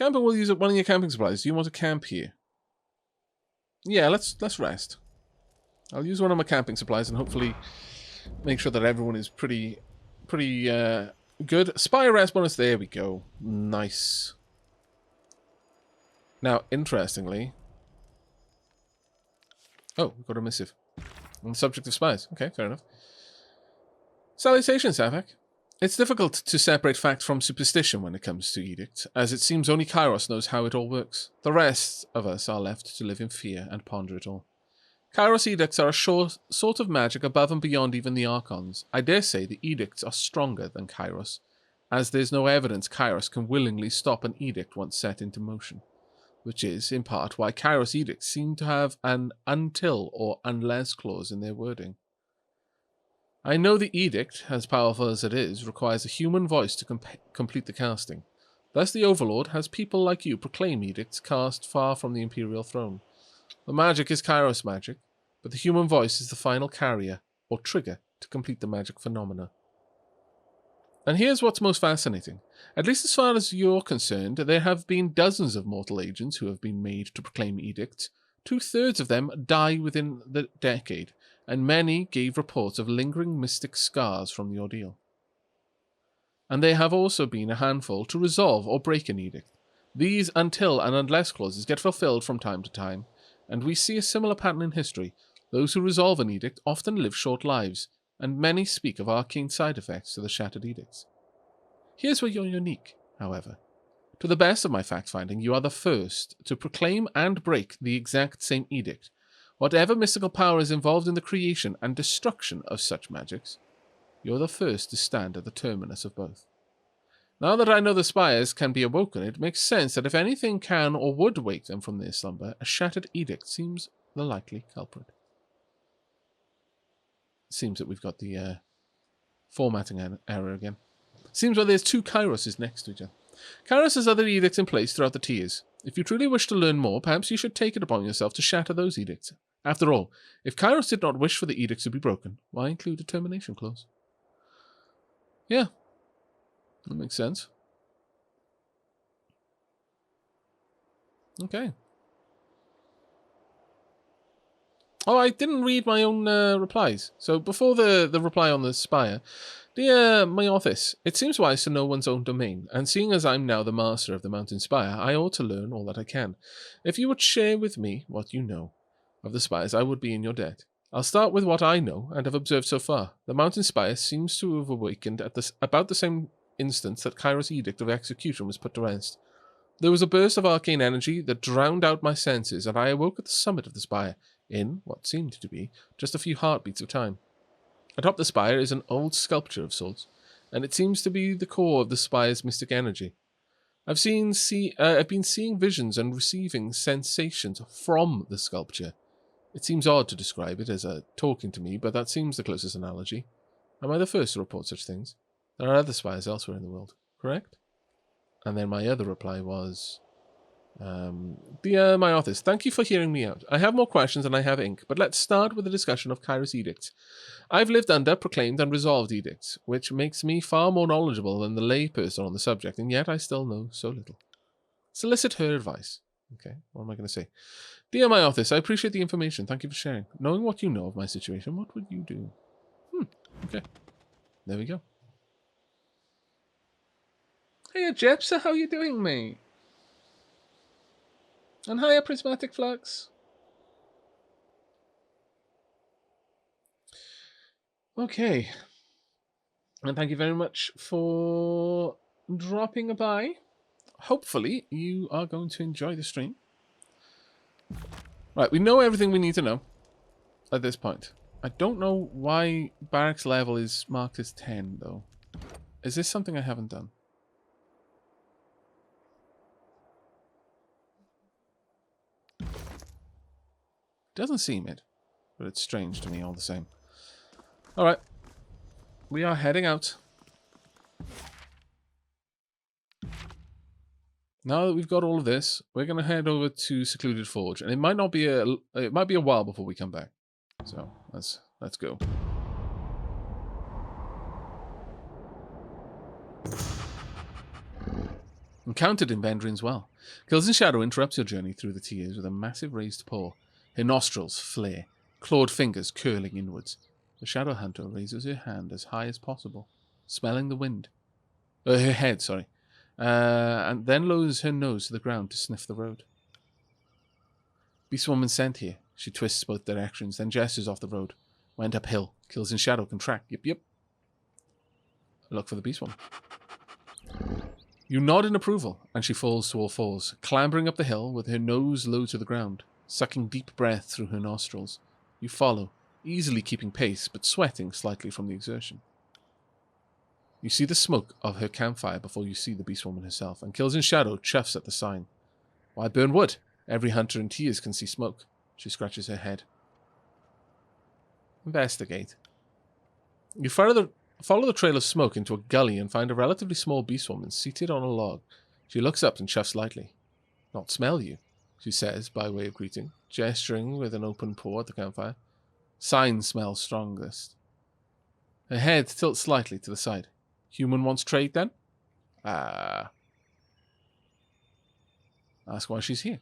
Camping will use up one of your camping supplies. Do you want to camp here? Yeah, let's rest. I'll use one of my camping supplies and hopefully make sure that everyone is pretty good. Spire rest bonus. There we go. Nice. Now, interestingly... Oh, we've got a missive. On the subject of spies. Okay, fair enough. Salutations, Aavak. It's difficult to separate fact from superstition when it comes to edicts, as it seems only Kyros knows how it all works. The rest of us are left to live in fear and ponder it all. Kyros edicts are a sort of magic above and beyond even the Archons. I dare say the edicts are stronger than Kyros, as there's no evidence Kyros can willingly stop an edict once set into motion, which is, in part, why Kyros edicts seem to have an until or unless clause in their wording. I know the edict, as powerful as it is, requires a human voice to complete the casting. Thus the Overlord has people like you proclaim edicts cast far from the Imperial throne. The magic is Kyros magic, but the human voice is the final carrier, or trigger, to complete the magic phenomena. And here's what's most fascinating. At least as far as you're concerned, there have been dozens of mortal agents who have been made to proclaim edicts. 2/3 of them die within the decade, and many gave reports of lingering mystic scars from the ordeal. And there have also been a handful to resolve or break an edict. These until and unless clauses get fulfilled from time to time, and we see a similar pattern in history. Those who resolve an edict often live short lives, and many speak of arcane side effects to the shattered edicts. Here's where you're unique, however. To the best of my fact-finding, you are the first to proclaim and break the exact same edict. Whatever mystical power is involved in the creation and destruction of such magics, you're the first to stand at the terminus of both. Now that I know the spires can be awoken, it makes sense that if anything can or would wake them from their slumber, a shattered edict seems the likely culprit. It seems that we've got the formatting error again. Seems like there's two Kyroses next to each other. Kyros has other edicts in place throughout the tiers. If you truly wish to learn more, perhaps you should take it upon yourself to shatter those edicts. After all, if Kyros did not wish for the edicts to be broken, why include a termination clause? Yeah, that makes sense. Okay. Oh, I didn't read my own replies. So before the reply on the spire, dear Myothis, it seems wise to know one's own domain, and seeing as I'm now the master of the mountain spire, I ought to learn all that I can. If you would share with me what you know of the spires, I would be in your debt. I'll start with what I know and have observed so far. The mountain spire seems to have awakened at about the same instance that Kyros' edict of execution was put to rest. There was a burst of arcane energy that drowned out my senses, and I awoke at the summit of the spire, in what seemed to be just a few heartbeats of time. Atop the spire is an old sculpture of sorts, and it seems to be the core of the spire's mystic energy. I've been seeing visions and receiving sensations from the sculpture. It seems odd to describe it as talking to me, but that seems the closest analogy. Am I the first to report such things? There are other spires elsewhere in the world, correct? And then my other reply was... Dear Myothis, thank you for hearing me out. I have more questions than I have ink, but let's start with a discussion of Kyros' edicts. I've lived under, proclaimed, and resolved edicts, which makes me far more knowledgeable than the layperson on the subject, and yet I still know so little. Solicit her advice. Okay, what am I going to say? Dear Myothis, I appreciate the information. Thank you for sharing. Knowing what you know of my situation, what would you do? Okay. There we go. Hey, Jepsa, how you doing, mate? And hiya, Prismatic Flux. Okay. And thank you very much for dropping by. Hopefully, you are going to enjoy the stream. Right, we know everything we need to know at this point. I don't know why Barik's level is marked as 10, though. Is this something I haven't done? Doesn't seem it, but it's strange to me all the same. Alright. We are heading out. Now that we've got all of this, we're going to head over to Secluded Forge, and it might be a while before we come back. So, let's go. Encountered in Bendrin's well. Kills in Shadow interrupts your journey through the tears with a massive raised paw. Her nostrils flare, clawed fingers curling inwards. The Shadow Hunter raises her hand as high as possible, smelling the wind. Her head, sorry. And then lowers her nose to the ground to sniff the road. Beast Woman sent here. She twists both directions, then gestures off the road. Went uphill. Kills in Shadow contract. Yep. Look for the Beast Woman. You nod in approval, and she falls to all fours, clambering up the hill with her nose low to the ground, sucking deep breath through her nostrils. You follow, easily keeping pace, but sweating slightly from the exertion. You see the smoke of her campfire before you see the Beast Woman herself, and Kills in Shadow chuffs at the sign. Why burn wood? Every hunter in tears can see smoke. She scratches her head. Investigate. You follow the trail of smoke into a gully and find a relatively small Beast Woman seated on a log. She looks up and chuffs lightly. Not smell you, she says by way of greeting, gesturing with an open paw at the campfire. Sign smells strongest. Her head tilts slightly to the side. Human wants trade then? Ask why she's here.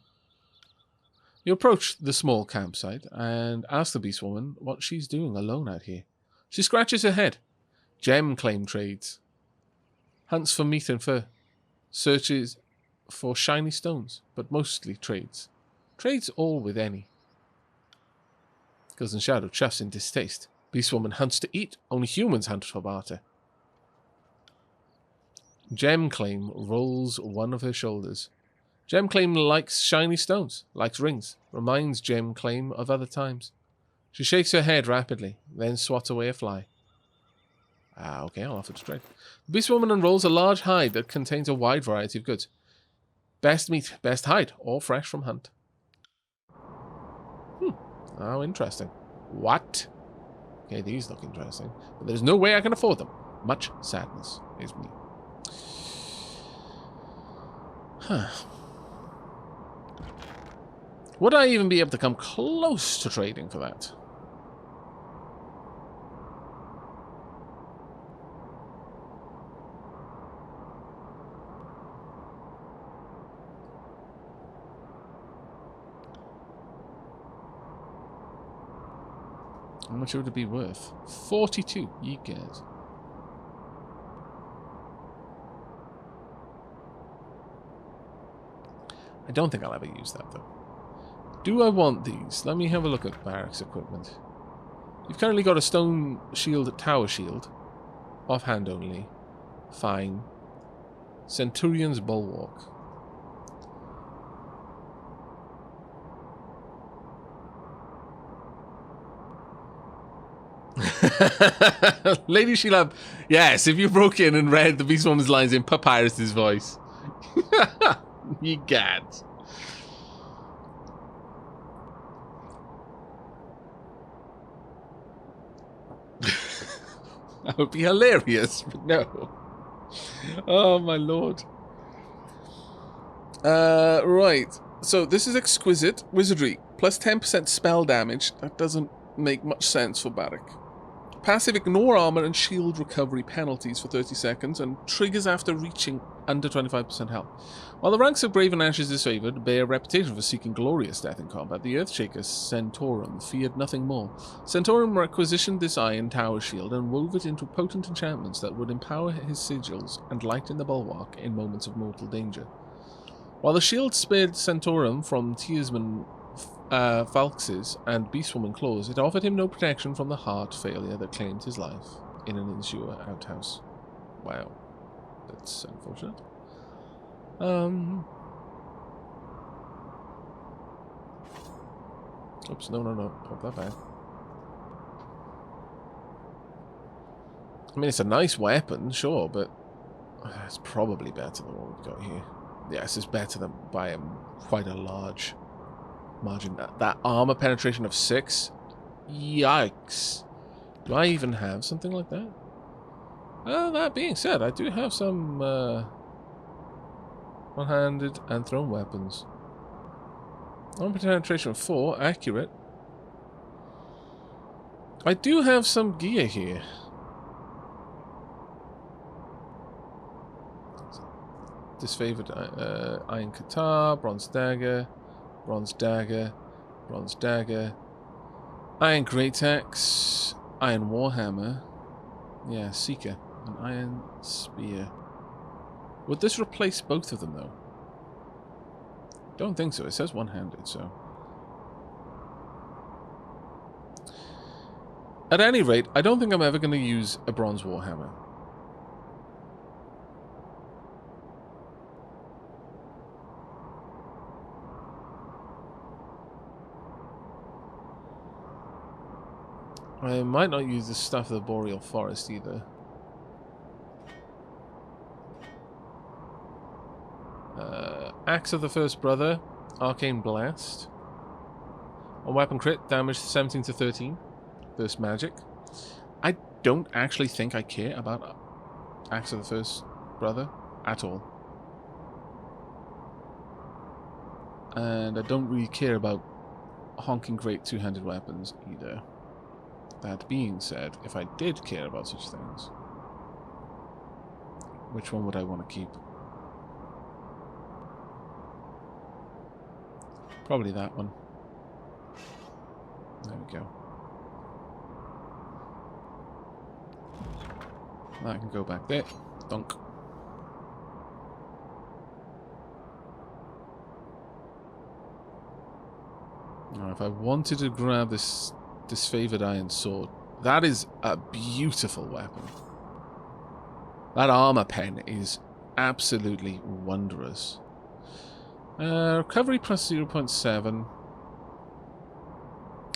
You approach the small campsite and ask the Beast Woman what she's doing alone out here. She scratches her head. Gem claim trades. Hunts for meat and fur. Searches for shiny stones, but mostly trades. Trades all with any. Kills in Shadow chuffs in distaste. Beast Woman hunts to eat. Only humans hunt for barter. Gem claim rolls one of her shoulders. Gem claim likes shiny stones, likes rings, reminds Gem claim of other times. She shakes her head rapidly, then swats away a fly. Okay, I'll offer to trade. The Beast Woman unrolls a large hide that contains a wide variety of goods. Best meat, best hide, all fresh from hunt. How interesting. What? Okay, these look interesting, but there's no way I can afford them. Much sadness is me. Would I even be able to come close to trading for that? How much would it be worth? 42, you guys. I don't think I'll ever use that, though. Do I want these? Let me have a look at Barik's equipment. You've currently got a stone shield, tower shield. Offhand only. Fine. Centurion's bulwark. Lady Sheila, yes, if you broke in and read the Beast Woman's lines in Papyrus's voice. You can't. That would be hilarious, but no. Oh my lord. Right. So this is exquisite wizardry. Plus 10% spell damage. That doesn't make much sense for Barik. Passive ignore armor and shield recovery penalties for 30 seconds and triggers after reaching under 25% health. While the ranks of Graven Ashes is favoured, bear a reputation for seeking glorious death in combat, the Earthshaker Centaurum feared nothing more. Centaurum requisitioned this iron tower shield and wove it into potent enchantments that would empower his sigils and lighten the bulwark in moments of mortal danger. While the shield spared Centaurum from Tearsman Falx's and Beastwoman claws, it offered him no protection from the heart failure that claimed his life in an Insure outhouse. Wow. That's unfortunate. Oops, no. Put that back. I mean, it's a nice weapon, sure, but it's probably better than what we've got here. Yes, it's better than by quite a large margin. That armor penetration of 6? Yikes. Do I even have something like that? That being said, I do have some one-handed and thrown weapons. Armor penetration of 4, accurate. I do have some gear here. disfavored iron guitar, bronze dagger, bronze dagger, bronze dagger, iron great axe, iron warhammer, yeah, seeker, an iron spear. Would this replace both of them though? Don't think so. It says one-handed, so. At any rate, I don't think I'm ever going to use a bronze warhammer. I might not use the Staff of the Boreal Forest either. Axe of the First Brother, Arcane Blast. On weapon crit, damage 17 to 13. Burst magic. I don't actually think I care about Axe of the First Brother at all. And I don't really care about honking great two-handed weapons either. That being said, if I did care about such things, which one would I want to keep? Probably that one. There we go. That can go back there. Dunk. Now, if I wanted to grab this disfavored iron sword, that is a beautiful weapon. That armor pen is absolutely wondrous. Recovery plus 0.7.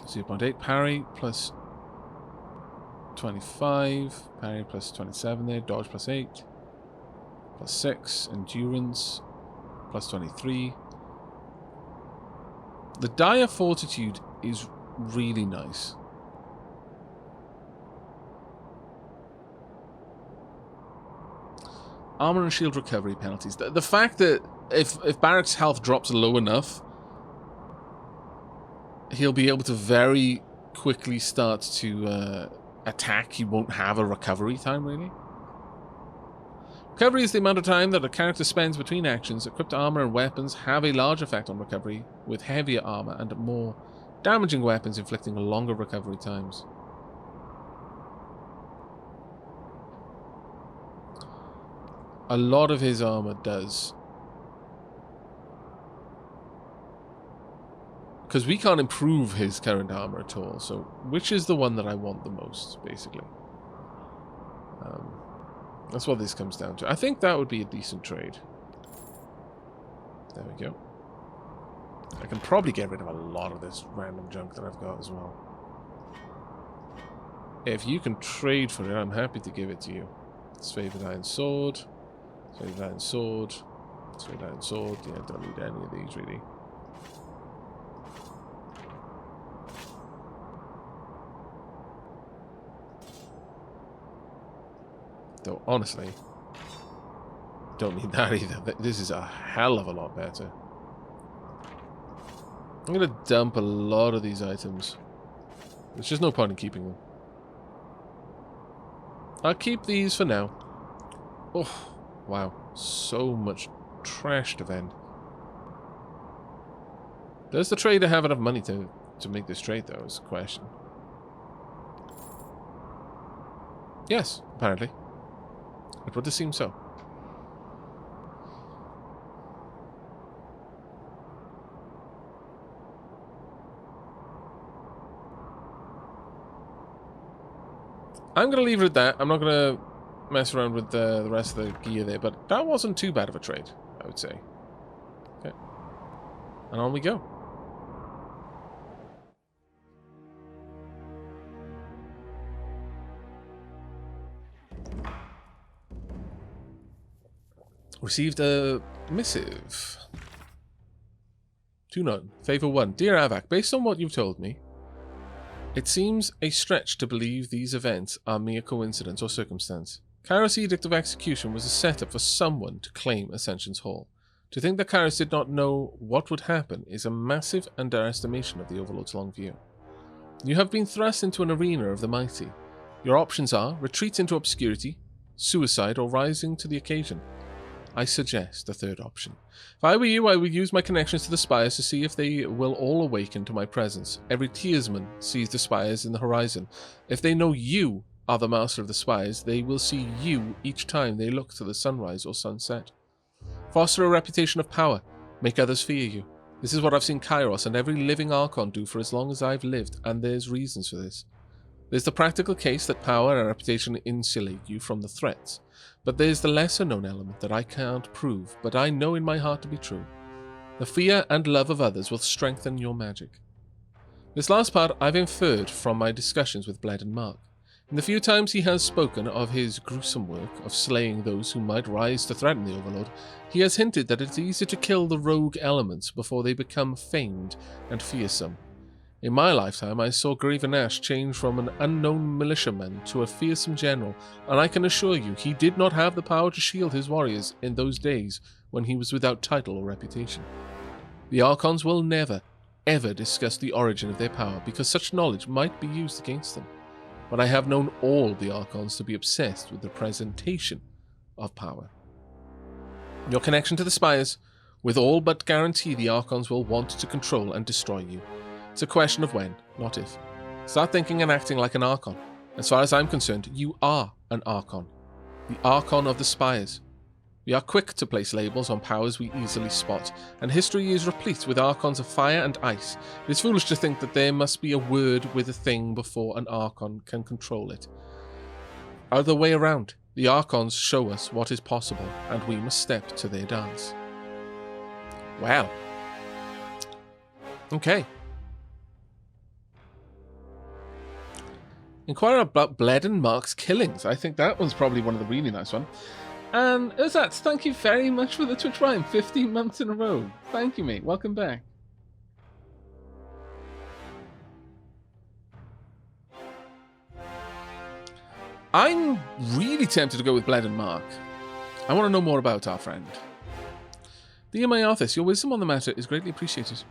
0.8 parry plus 25. Parry plus 27 there. Dodge plus 8. Plus 6. Endurance plus 23. The Dire Fortitude is really nice. Armor and shield recovery penalties. The fact that if Barik's health drops low enough, he'll be able to very quickly start to attack. He won't have a recovery time, really. Recovery is the amount of time that a character spends between actions. Equipped armor and weapons have a large effect on recovery, with heavier armor and more damaging weapons inflicting longer recovery times. A lot of his armor does. Because we can't improve his current armor at all, so which is the one that I want the most, basically? That's what this comes down to. I think that would be a decent trade. There we go. I can probably get rid of a lot of this random junk that I've got as well. If you can trade for it, I'm happy to give it to you. Disfavored iron sword. Disfavored iron sword. Disfavored iron sword. Yeah, don't need any of these, really. Though, honestly, don't need that either. This is a hell of a lot better. I'm going to dump a lot of these items. There's just no point in keeping them. I'll keep these for now. Oh, wow. So much trash to vend. Does the trader have enough money to make this trade, though, is the question. Yes, apparently. It would seem so. I'm going to leave it at that. I'm not going to mess around with the rest of the gear there, but that wasn't too bad of a trade, I would say. Okay. And on we go. Received a missive. 2-9. Favor 1. Dear Aavak, based on what you've told me, it seems a stretch to believe these events are mere coincidence or circumstance. Kyros' Edict of Execution was a setup for someone to claim Ascension's Hall. To think that Kyros did not know what would happen is a massive underestimation of the Overlord's long view. You have been thrust into an arena of the mighty. Your options are retreat into obscurity, suicide, or rising to the occasion. I suggest a third option. If I were you, I would use my connections to the spires to see if they will all awaken to my presence. Every tearsman sees the spires in the horizon. If they know you are the master of the spires, they will see you each time they look to the sunrise or sunset. Foster a reputation of power. Make others fear you. This is what I've seen Kyros and every living Archon do for as long as I've lived, and there's reasons for this. There's the practical case that power and reputation insulate you from the threats, but there's the lesser known element that I can't prove, but I know in my heart to be true. The fear and love of others will strengthen your magic. This last part I've inferred from my discussions with Bled and Mark. In the few times he has spoken of his gruesome work of slaying those who might rise to threaten the Overlord, he has hinted that it's easier to kill the rogue elements before they become famed and fearsome. In my lifetime, I saw Graven Ash change from an unknown militiaman to a fearsome general, and I can assure you he did not have the power to shield his warriors in those days when he was without title or reputation. The Archons will never, ever discuss the origin of their power because such knowledge might be used against them. But I have known all the Archons to be obsessed with the presentation of power. Your connection to the spires will all but guarantee the Archons will want to control and destroy you. It's a question of when, not if. Start thinking and acting like an Archon. As far as I'm concerned, you are an Archon. The Archon of the Spires. We are quick to place labels on powers we easily spot, and history is replete with Archons of fire and ice. It is foolish to think that there must be a word with a thing before an Archon can control it. Other way around, the Archons show us what is possible, and we must step to their dance. Wow. Okay. Inquire about Bled and Mark's killings. I think that one's probably one of the really nice ones. And Uzats, thank you very much for the Twitch Prime. 15 months in a row. Thank you, mate. Welcome back. I'm really tempted to go with Bled and Mark. I want to know more about our friend. Dear my Arthas, your wisdom on the matter is greatly appreciated.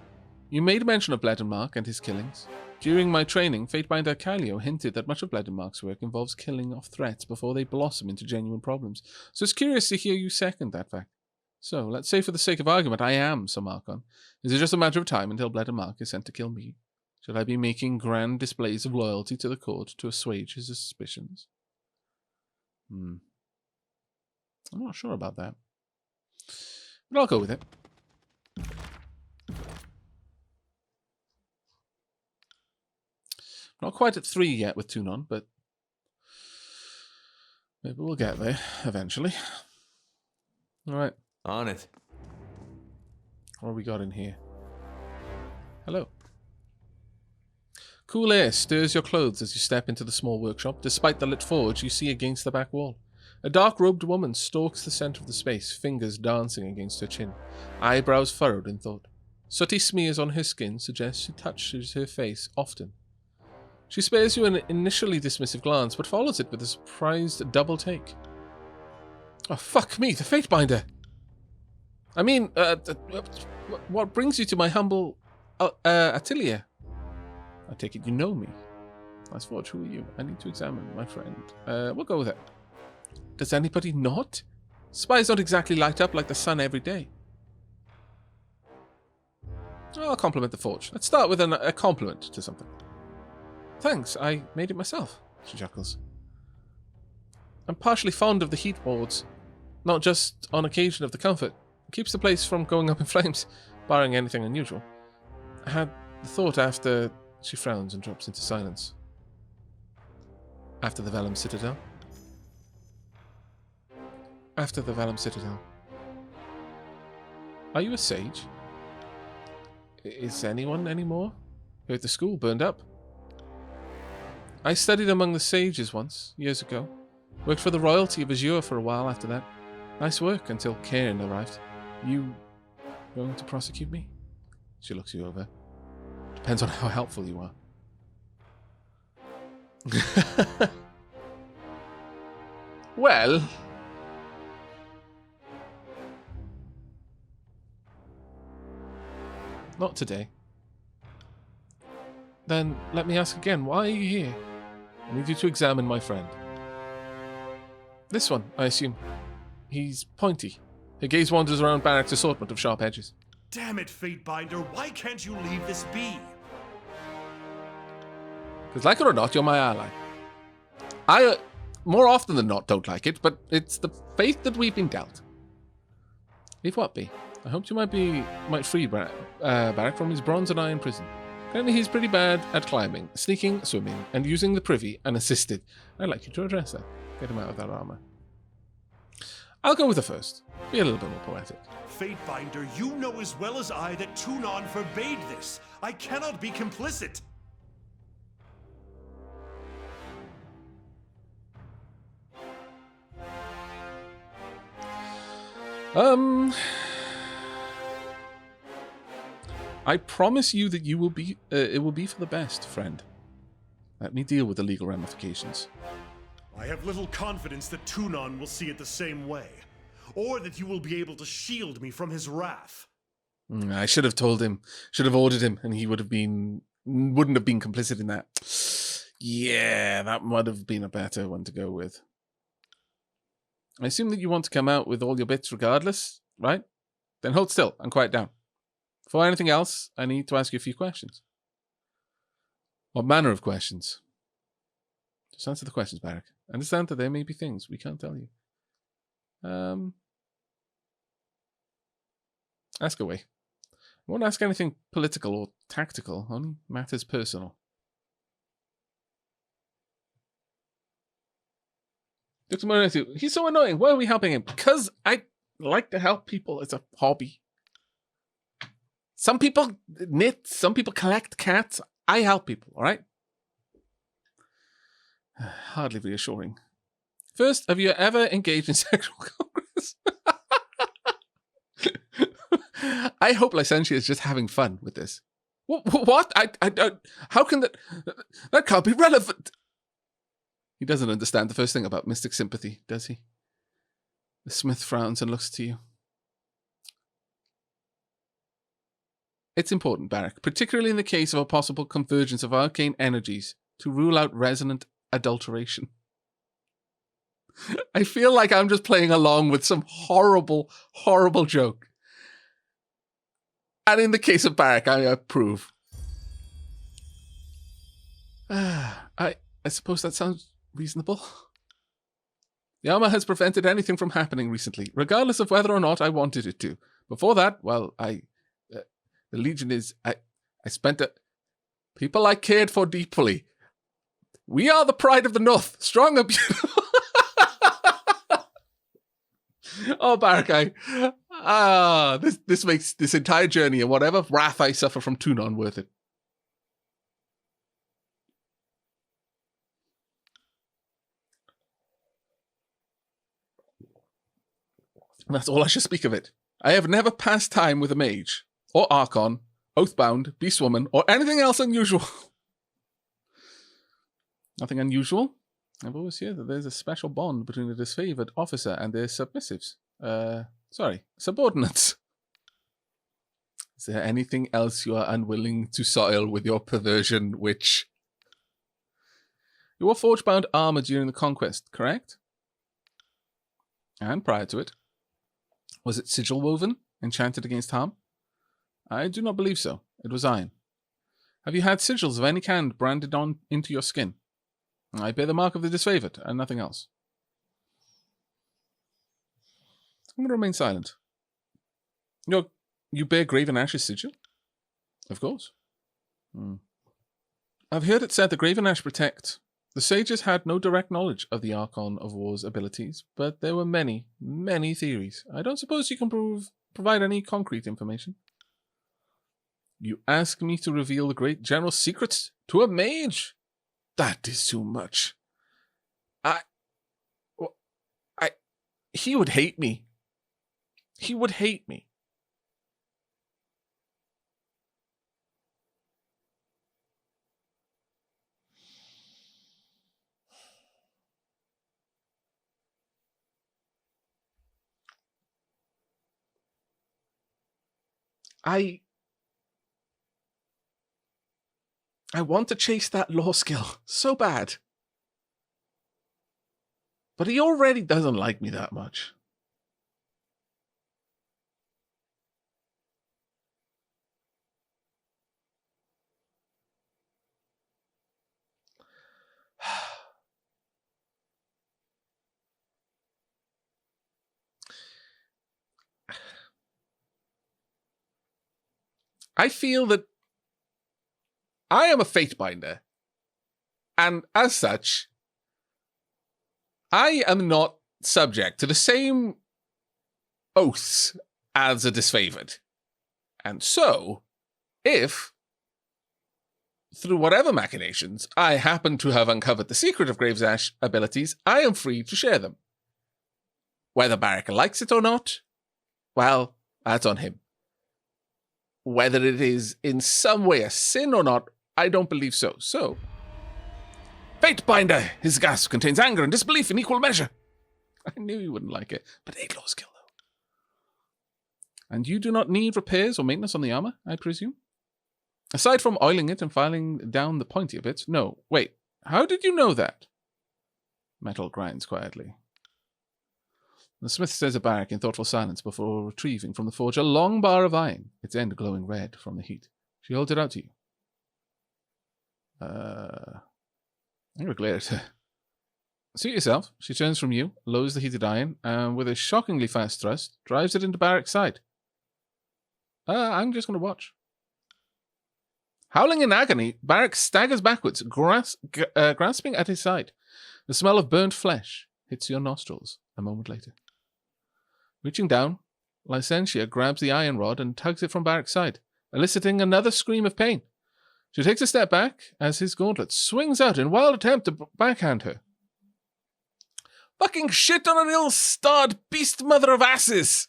You made mention of Bled and Mark and his killings. During my training, Fatebinder Calio hinted that much of Bled and Mark's work involves killing off threats before they blossom into genuine problems. So it's curious to hear you second that fact. So, let's say for the sake of argument, I am some Archon. Is it just a matter of time until Bled and Mark is sent to kill me? Should I be making grand displays of loyalty to the court to assuage his suspicions? I'm not sure about that. But I'll go with it. Not quite at 3 yet with Tunon, but maybe we'll get there eventually. Alright. On it. What have we got in here? Hello. Cool air stirs your clothes as you step into the small workshop, despite the lit forge you see against the back wall. A dark-robed woman stalks the center of the space, fingers dancing against her chin, eyebrows furrowed in thought. Sooty smears on her skin suggest she touches her face often. She spares you an initially dismissive glance, but follows it with a surprised double take. Oh, fuck me, the Fatebinder! I mean, what brings you to my humble atelier? I take it you know me. Nice forge, who are you? I need to examine my friend. We'll go with it. Does anybody not? Spies don't exactly light up like the sun every day. I'll compliment the forge. Let's start with a compliment to something. Thanks, I made it myself, she chuckles. I'm partially fond of the heat boards, not just on occasion of the comfort. It keeps the place from going up in flames, barring anything unusual. I had the thought after... She frowns and drops into silence. After the Vellum Citadel? After the Vellum Citadel. Are you a sage? Is anyone anymore? Heard the school burned up. I studied among the sages once, years ago. Worked for the royalty of Azure for a while after that. Nice work until Cairn arrived. You going to prosecute me? She looks you over. Depends on how helpful you are. Well... Not today. Then let me ask again, why are you here? I need you to examine my friend. This one, I assume. He's pointy. Her gaze wanders around Barik's assortment of sharp edges. Damn it, Fatebinder, why can't you leave this be? Because like it or not, you're my ally. I, more often than not, don't like it, but it's the fate that we've been dealt. Leave what be? I hoped you might free Barik from his bronze and iron prison. Apparently he's pretty bad at climbing, sneaking, swimming, and using the privy unassisted. I'd like you to address that. Get him out of that armor. I'll go with the first. Be a little bit more poetic. Fatebinder, you know as well as I that Tunon forbade this. I cannot be complicit. I promise you that you will be. It will be for the best, friend. Let me deal with the legal ramifications. I have little confidence that Tunon will see it the same way, or that you will be able to shield me from his wrath. I should have told him, should have ordered him, and he wouldn't have been complicit in that. Yeah, that would have been a better one to go with. I assume that you want to come out with all your bits regardless, right? Then hold still and quiet down. Before anything else, I need to ask you a few questions. What manner of questions? Just answer the questions, Barik. Understand that there may be things we can't tell you. Ask away. I won't ask anything political or tactical, only matters personal. Dr. Moretti, he's so annoying. Why are we helping him? Because I like to help people. It's a hobby. Some people knit, some people collect cats. I help people, all right? Hardly reassuring. First, have you ever engaged in sexual congress? I hope Licentia is just having fun with this. What? I how can that can't be relevant? He doesn't understand the first thing about mystic sympathy, does he? The smith frowns and looks to you. It's important, Barik, particularly in the case of a possible convergence of arcane energies to rule out resonant adulteration. I feel like I'm just playing along with some horrible, horrible joke. And in the case of Barik, I approve. I suppose that sounds reasonable. The armor has prevented anything from happening recently, regardless of whether or not I wanted it to. Before that, well, the Legion is... I spent it... People I cared for deeply. We are the pride of the North. Strong and beautiful. Oh, Barik, this makes this entire journey and whatever wrath I suffer from Tunon worth it. That's all I should speak of it. I have never passed time with a mage, or Archon, Oathbound, Beastwoman, or anything else unusual. Nothing unusual? I've always heard that there's a special bond between a disfavored officer and their submissives. Subordinates. Is there anything else you are unwilling to soil with your perversion, witch? You wore forge-bound armor during the conquest, correct? And prior to it? Was it sigil woven, enchanted against harm? I do not believe so. It was iron. Have you had sigils of any kind branded on into your skin? I bear the mark of the disfavored, and nothing else. I'm going to remain silent. You bear Graven Ash's sigil? Of course. I've heard it said the Graven Ash protect. The sages had no direct knowledge of the Archon of War's abilities, but there were many, many theories. I don't suppose you can provide any concrete information. You ask me to reveal the great general secrets to a mage? That is too much. He would hate me. He would hate me. I want to chase that law skill so bad. But he already doesn't like me that much. I feel that I am a Fatebinder, and as such, I am not subject to the same oaths as a disfavored. And so, if, through whatever machinations, I happen to have uncovered the secret of Graves' Ash abilities, I am free to share them. Whether Barik likes it or not, well, that's on him. Whether it is in some way a sin or not, I don't believe so. So, Fatebinder, his gasp contains anger and disbelief in equal measure. I knew you wouldn't like it, but 8 law skill, though. And you do not need repairs or maintenance on the armor, I presume? Aside from oiling it and filing down the pointier bits. No, wait, how did you know that? Metal grinds quietly. The smith stares at Barik in thoughtful silence before retrieving from the forge a long bar of iron, its end glowing red from the heat. She holds it out to you. I'm going to glare at her. Suit yourself. She turns from you, lowers the heated iron, and with a shockingly fast thrust, drives it into Barik's side. I'm just going to watch. Howling in agony, Barik staggers backwards, grasping at his side. The smell of burnt flesh hits your nostrils a moment later. Reaching down, Licentia grabs the iron rod and tugs it from Barik's side, eliciting another scream of pain. She takes a step back as his gauntlet swings out in wild attempt to backhand her. Fucking shit on an ill-starred beast mother of asses!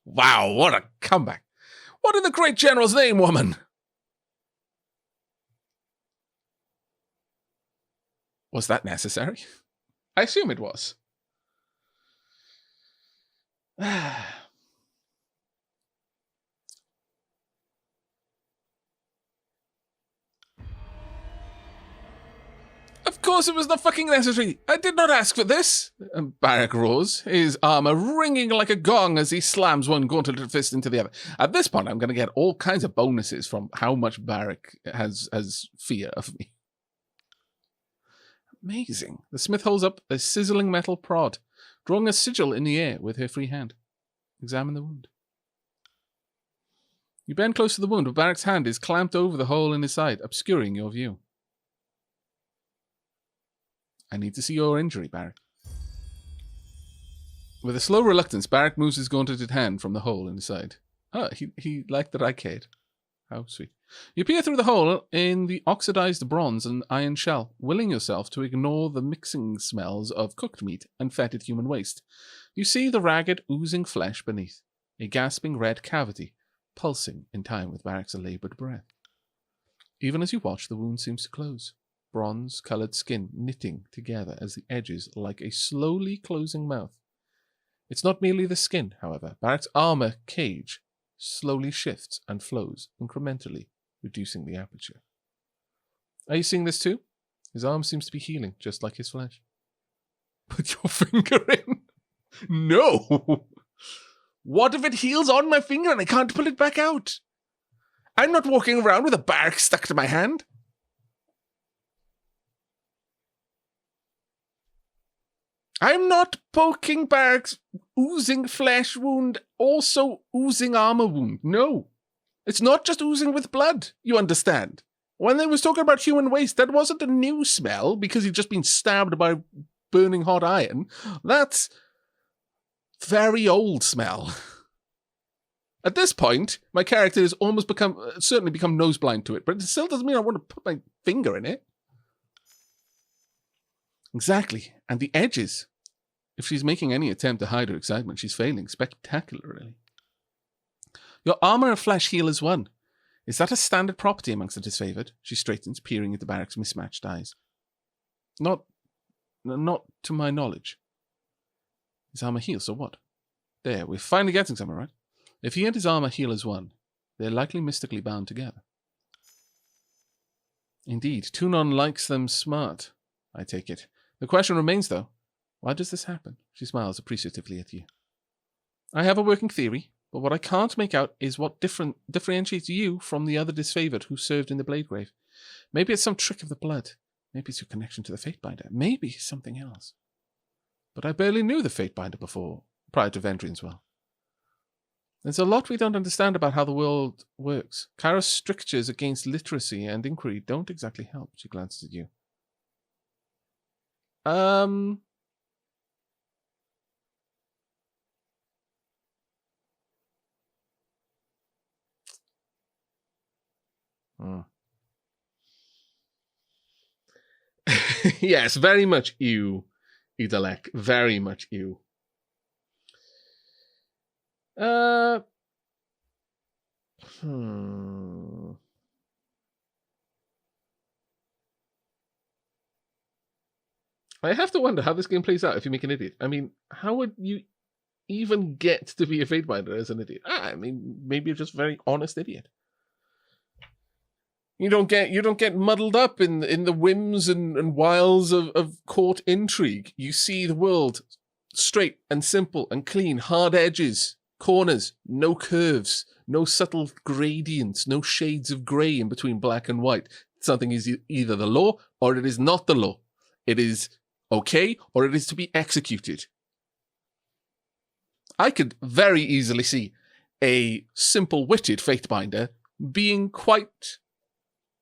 Wow, what a comeback. What in the great general's name, woman? Was that necessary? I assume it was. Of course it was not fucking necessary. I did not ask for this. And Barik roars, his armor ringing like a gong as he slams one gauntleted fist into the other. At this point, I'm going to get all kinds of bonuses from how much Barik has fear of me. Amazing. The smith holds up a sizzling metal prod, drawing a sigil in the air with her free hand. Examine the wound. You bend close to the wound, but Barik's hand is clamped over the hole in his side, obscuring your view. I need to see your injury, Barik. With a slow reluctance, Barik moves his gauntleted hand from the hole in his side. Oh, he liked that I cared. How sweet. You peer through the hole in the oxidized bronze and iron shell, willing yourself to ignore the mixing smells of cooked meat and fetid human waste. You see the ragged, oozing flesh beneath, a gasping red cavity, pulsing in time with Barik's labored breath. Even as you watch, the wound seems to close, bronze-colored skin knitting together as the edges like a slowly closing mouth. It's not merely the skin, however. Barik's armor cage slowly shifts and flows incrementally, reducing the aperture. Are you seeing this too? His arm seems to be healing, just like his flesh. Put your finger in. No! What if it heals on my finger and I can't pull it back out? I'm not walking around with a Barik stuck to my hand. I'm not poking Barik's oozing flesh wound, also oozing armor wound. No. It's not just oozing with blood, you understand. When they was talking about human waste, that wasn't a new smell because he'd just been stabbed by burning hot iron. That's very old smell. At this point, my character has almost certainly become noseblind to it, but it still doesn't mean I want to put my finger in it. Exactly. And the edges. If she's making any attempt to hide her excitement, she's failing spectacularly. Your armor and flesh heal as one. Is that a standard property amongst the disfavored? She straightens, peering into Barik's mismatched eyes. Not to my knowledge. His armor heals, so what? There, we're finally getting somewhere, right? If he and his armor heal as one, they're likely mystically bound together. Indeed, Tunon likes them smart, I take it. The question remains, though, why does this happen? She smiles appreciatively at you. I have a working theory, but what I can't make out is what differentiates you from the other disfavored who served in the Blade Grave. Maybe it's some trick of the blood. Maybe it's your connection to the Fatebinder. Maybe something else. But I barely knew the Fatebinder prior to Vendrian's well. There's a lot we don't understand about how the world works. Kyros' strictures against literacy and inquiry don't exactly help. She glances at you. Yes, very much you, Idalek. Very much you. I have to wonder how this game plays out if you make an idiot. I mean, how would you even get to be a Fatebinder as an idiot? I mean, maybe you're just a very honest idiot. You don't get muddled up in the whims and wiles of court intrigue. You see the world straight and simple and clean, hard edges, corners, no curves, no subtle gradients, no shades of grey in between black and white. Something is either the law or it is not the law. It is okay or it is to be executed. I could very easily see a simple-witted Fatebinder being quite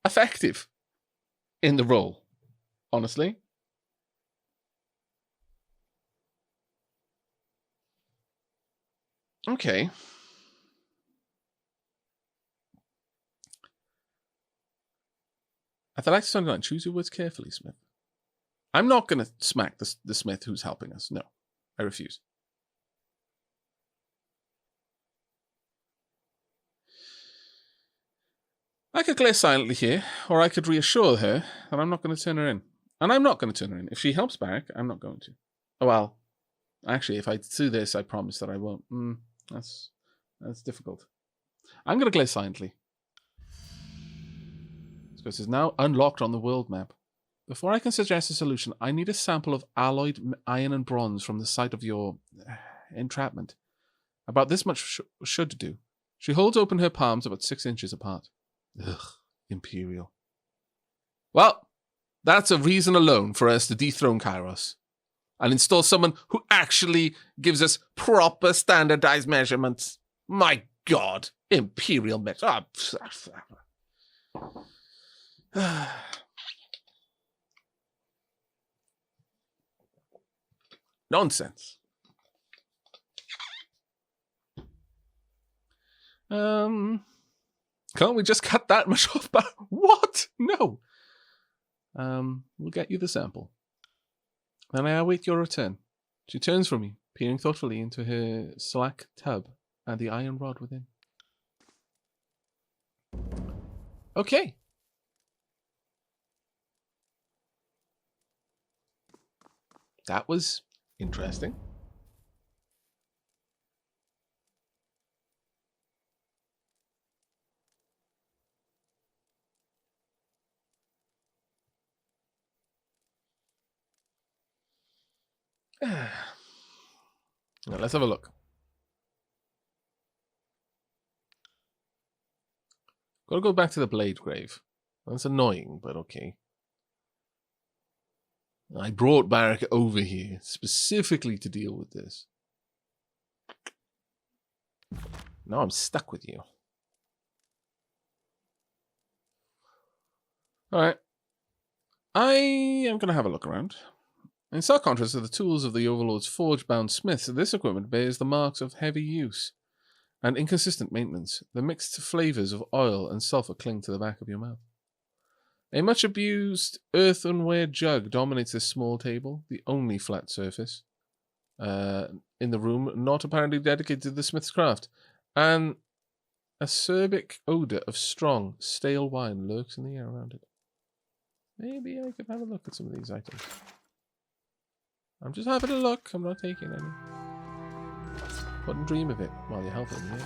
effective in the role, honestly. Okay. I'd like to turn it on. Choose your words carefully, Smith. I'm not going to smack the Smith who's helping us. No, I refuse. I could glare silently here, or I could reassure her that I'm not going to turn her in. And I'm not going to turn her in. If she helps Barik, I'm not going to. Oh, well, actually, if I do this, I promise that I won't. That's difficult. I'm going to glare silently. This is now unlocked on the world map. Before I can suggest a solution, I need a sample of alloyed iron and bronze from the site of your entrapment. About this much should do. She holds open her palms about 6 inches apart. Ugh, Imperial. Well, that's a reason alone for us to dethrone Kyros and install someone who actually gives us proper standardized measurements. My God, Imperial measurements. Nonsense. Can't we just cut that much off? What? No. We'll get you the sample. Then I await your return. She turns from me, peering thoughtfully into her slack tub and the iron rod within. Okay. That was interesting. Now, let's have a look. Gotta go back to the Blade Grave. That's annoying, but okay. I brought Barik over here specifically to deal with this. Now I'm stuck with you. Alright. I am going to have a look around. In stark contrast to the tools of the Overlord's forge-bound smiths, this equipment bears the marks of heavy use and inconsistent maintenance. The mixed flavors of oil and sulfur cling to the back of your mouth. A much-abused earthenware jug dominates this small table, the only flat surface in the room not apparently dedicated to the smith's craft. An acerbic odor of strong, stale wine lurks in the air around it. Maybe I could have a look at some of these items. I'm just having a look. I'm not taking any. Wouldn't dream of it while you're helping me.